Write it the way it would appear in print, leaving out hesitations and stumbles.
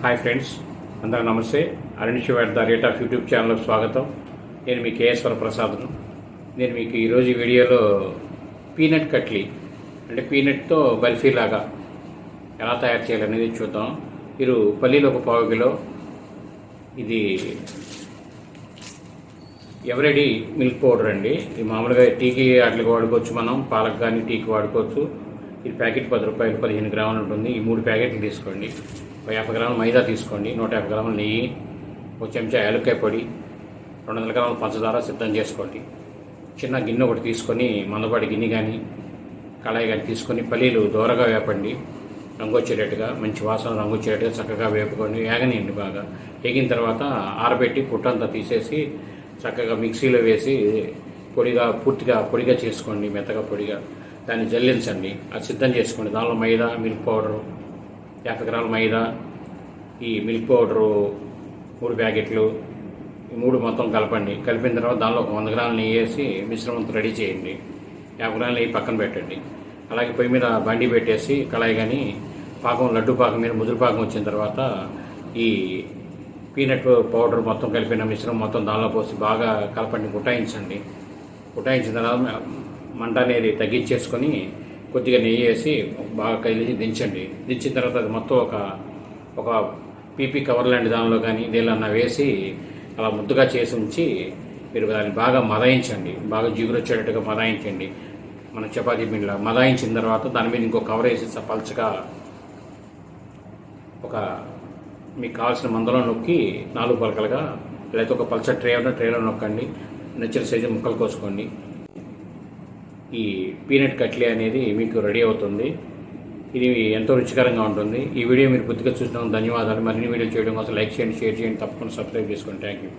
Hi friends, అందరూ నమస్తే. Arun at the rate of YouTube ఛానల్కి స్వాగతం. నేను మీ కేఎస్వర ప్రసాద్ను. నేను మీకు ఈరోజు ఈ వీడియోలో పీనట్ కట్లీ అంటే పీనట్తో బర్ఫీ లాగా ఎలా తయారు చేయాలనేది చూద్దాం. మీరు పల్లీలు ఒక పావు కిలో, ఇది ఎవరెడీ మిల్క్ పౌడర్ అండి. ఇది మామూలుగా టీకి వాటికి వాడుకోవచ్చు, మనం పాలకు కానీ టీకి వాడుకోవచ్చు. ఇది ప్యాకెట్ 10 రూపాయలు, 15 గ్రాములు ఉంటుంది. ఈ 3 ప్యాకెట్లు తీసుకోండి. 50 గ్రాముల మైదా తీసుకోండి, 150 గ్రాముల నెయ్యి, ఒక చెంచా యాలక్కాయ పొడి, 200 గ్రాముల పంచదార సిద్ధం చేసుకోండి. చిన్న గిన్నె ఒకటి తీసుకొని, మందపాటి గిన్నె కానీ కళాయి కానీ తీసుకొని పల్లీలు దోరగా వేపండి. రంగు వచ్చేటట్టుగా, మంచి వాసన రంగు వచ్చేటట్టుగా చక్కగా వేపుకోండి. వేగనియండి. బాగా వేగిన తర్వాత ఆరబెట్టి పుట్టంతా తీసేసి చక్కగా మిక్సీలో వేసి పూర్తిగా పొడిగా చేసుకోండి. మెత్తగా పొడిగా దాన్ని జల్లించండి. అది సిద్ధం చేసుకోండి. దానిలో మైదా, మిల్క్ పౌడరు 50 గ్రాముల మైదా, ఈ మిల్క్ పౌడరు 3 ప్యాకెట్లు, ఈ 3 మొత్తం కలపండి. కలిపిన తర్వాత దానిలో ఒక 100 గ్రాములు నెయ్యి వేసి మిశ్రమంతో రెడీ చేయండి. 50 గ్రాములు నెయ్యి పక్కన పెట్టండి. అలాగే పొయ్యి మీద బండి పెట్టేసి కళాయి కానీ పాకం, లడ్డు పాకం మీద ముదురు పాకం వచ్చిన తర్వాత ఈ పీనట్ పౌడర్ మొత్తం కలిపిన మిశ్రమం మొత్తం దానిలో పోసి బాగా కలపండి. కుటాయించండి. కుటాయించిన తర్వాత మంట అనేది తగ్గించేసుకొని కొద్దిగా నెయ్యి వేసి బాగా కలిసి దించండి. దించిన తర్వాత అది మొత్తం ఒక పీపీ కవర్ లాంటి దానిలో కానీ దేనిలో వేసి అలా ముద్దగా చేసి ఉంచి మీరు దాన్ని బాగా మదాయించండి. బాగా జిగురు వచ్చేటట్టుగా మదాయించండి. మన చపాతీ పిండిలా మదాయించిన తర్వాత దాని మీద ఇంకో కవర్ వేసి పల్చగా మీకు కావాల్సిన మందలో నొక్కి 4 పలకలుగా, లేకపోతే ఒక పల్చ ట్రేలో నొక్కండి. నచ్చిన సైజు ముక్కలు కోసుకోండి. ఈ పీనట్ కట్లీ అనేది మీకు రెడీ అవుతుంది. ఇది ఎంతో రుచికరంగా ఉంటుంది. ఈ వీడియో మీరు పూర్తిగా చూసినందుకు ధన్యవాదాలు. మరిన్ని వీడియోలు చేయడం కోసం లైక్ చేయండి, షేర్ చేయండి, తప్పకుండా సబ్స్క్రైబ్ చేసుకోండి. Thank you.